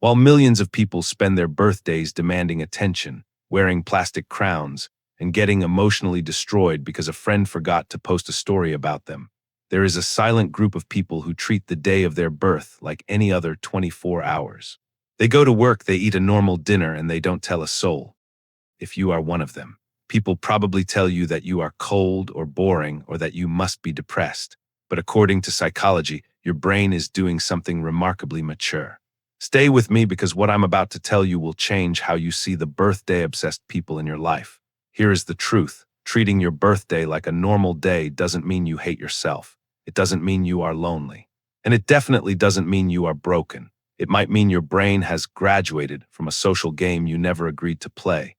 While millions of people spend their birthdays demanding attention, wearing plastic crowns, and getting emotionally destroyed because a friend forgot to post a story about them, there is a silent group of people who treat the day of their birth like any other 24 hours. They go to work, they eat a normal dinner, and they don't tell a soul. If you are one of them, people probably tell you that you are cold or boring or that you must be depressed. But according to psychology, your brain is doing something remarkably mature. Stay with me because what I'm about to tell you will change how you see the birthday-obsessed people in your life. Here is the truth. Treating your birthday like a normal day doesn't mean you hate yourself. It doesn't mean you are lonely. And it definitely doesn't mean you are broken. It might mean your brain has graduated from a social game you never agreed to play.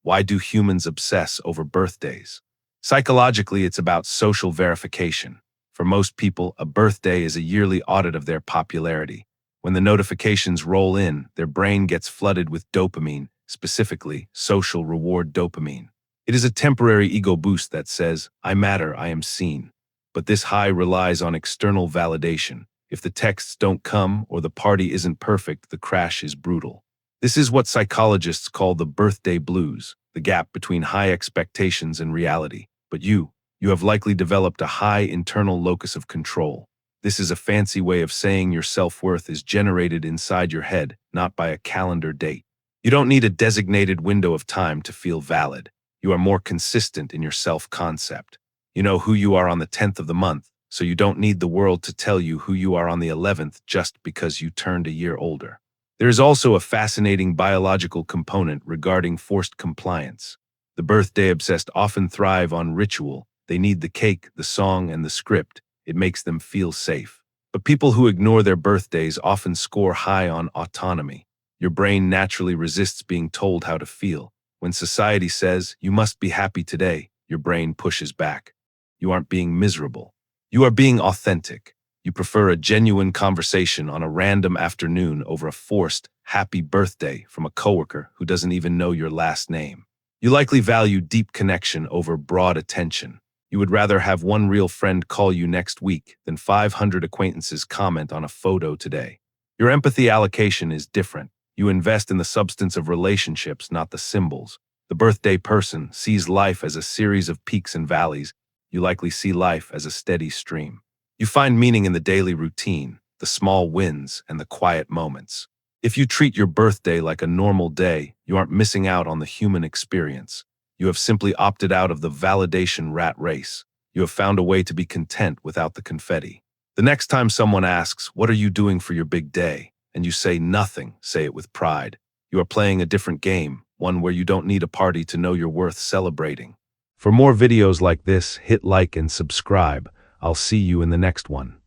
Why do humans obsess over birthdays? Psychologically, it's about social verification. For most people, a birthday is a yearly audit of their popularity. When the notifications roll in, their brain gets flooded with dopamine, specifically social reward dopamine. It is a temporary ego boost that says, "I matter, I am seen." But this high relies on external validation. If the texts don't come or the party isn't perfect, the crash is brutal. This is what psychologists call the birthday blues, the gap between high expectations and reality. But you have likely developed a high internal locus of control. This is a fancy way of saying your self-worth is generated inside your head, not by a calendar date. You don't need a designated window of time to feel valid. You are more consistent in your self-concept. You know who you are on the 10th of the month, so you don't need the world to tell you who you are on the 11th just because you turned a year older. There is also a fascinating biological component regarding forced compliance. The birthday-obsessed often thrive on ritual. They need the cake, the song, and the script. It makes them feel safe. But people who ignore their birthdays often score high on autonomy. Your brain naturally resists being told how to feel. When society says, "You must be happy today," your brain pushes back. You aren't being miserable. You are being authentic. You prefer a genuine conversation on a random afternoon over a forced, happy birthday from a coworker who doesn't even know your last name. You likely value deep connection over broad attention. You would rather have one real friend call you next week than 500 acquaintances comment on a photo today. Your empathy allocation is different. You invest in the substance of relationships, not the symbols. The birthday person sees life as a series of peaks and valleys. You likely see life as a steady stream. You find meaning in the daily routine, the small wins, and the quiet moments. If you treat your birthday like a normal day, you aren't missing out on the human experience. You have simply opted out of the validation rat race. You have found a way to be content without the confetti. The next time someone asks, "What are you doing for your big day?" and you say nothing, say it with pride. You are playing a different game, one where you don't need a party to know you're worth celebrating. For more videos like this, hit like and subscribe. I'll see you in the next one.